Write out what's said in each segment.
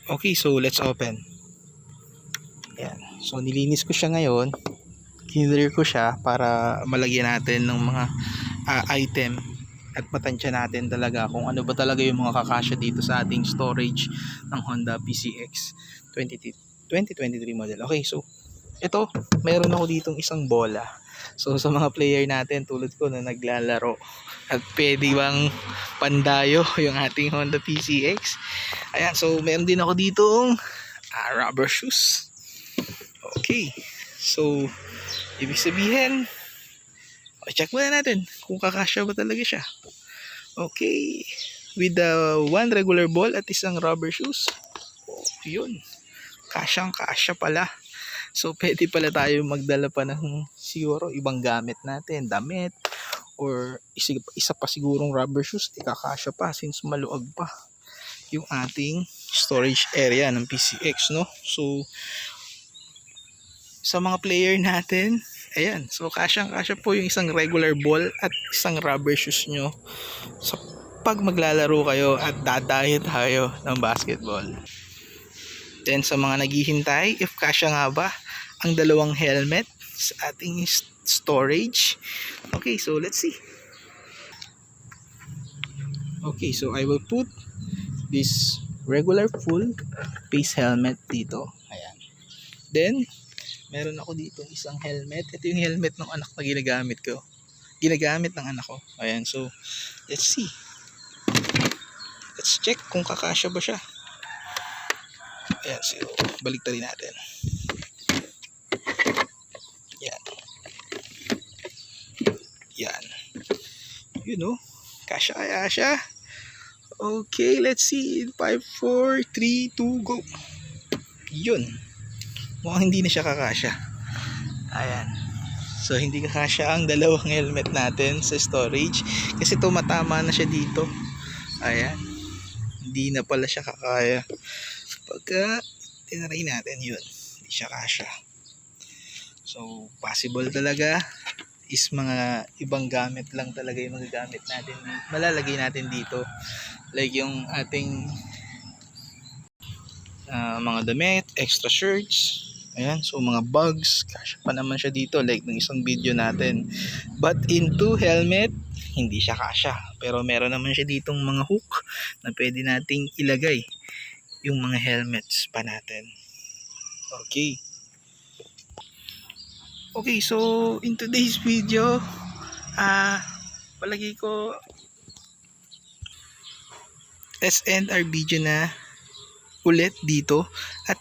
Okay, so let's open. Ayan. So nilinis ko siya ngayon. Kinlear ko siya para malagyan natin ng mga item at matansya natin talaga kung ano ba talaga yung mga kakasya dito sa ating storage ng Honda PCX 2023 model. Okay, so ito, meron ako ditong isang bola. So sa mga player natin tulad ko na naglalaro at pwede bang pandayo yung ating Honda PCX. Ayan, so meron din ako ditong rubber shoes. Okay, so ibig sabihin, check muna natin kung kakasya ba talaga siya. Okay, with the one regular ball at isang rubber shoes, yun, kasyang kasya pala. So pwede pala tayo magdala pa ng siguro ibang gamit natin, damit, or isa pa sigurong rubber shoes, ikakasya pa since maluag pa yung ating storage area ng PCX, no? So sa mga player natin, ayan, so kasyang kasya po yung isang regular ball at isang rubber shoes nyo sa pag maglalaro kayo at dadayo tayo ng basketball. Then sa mga naghihintay, if kasya nga ba ang dalawang helmet sa ating storage. Okay, so let's see. Okay, so I will put this regular full face helmet dito. Ayan. Then meron ako dito isang helmet. Ito yung helmet ng anak na ginagamit ko. Ginagamit ng anak ko. Ayan, so let's see. Let's check kung kakasya ba siya. Ayan, so balik rin natin. Yan. Yan. You know, kasya kaya siya. Okay, let's see. 5, 4, 3, 2, go. Yun. Mukhang hindi na siya kakasya. Ayan. So hindi kakasya ang dalawang helmet natin sa storage kasi tumatama na siya dito. Ayan. Hindi na pala siya kakaya. Pagka tinry natin yun, hindi siya kasya. So possible talaga is mga ibang gamit lang talaga yung magagamit natin. Malalagay natin dito. Like yung ating mga damit, extra shirts. Ayan, so mga bags, kasya pa naman siya dito like ng isang video natin. But into helmet, hindi siya kasya. Pero meron naman siya ditong mga hook na pwede nating ilagay yung mga helmets pa natin. Okay. Okay, so in today's video, palagi ko let's end our video na ulit dito at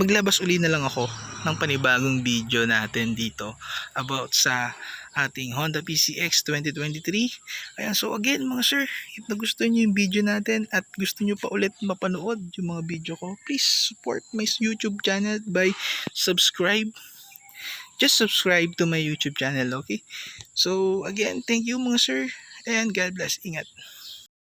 maglabas uli na lang ako ng panibagong video natin dito about sa ating Honda PCX 2023. Ayan, so again mga sir, if nagustuhan nyo yung video natin at gusto nyo pa ulit mapanood yung mga video ko, please support my YouTube channel by subscribe. Just subscribe to my YouTube channel, okay? So again, thank you mga sir and God bless. Ingat.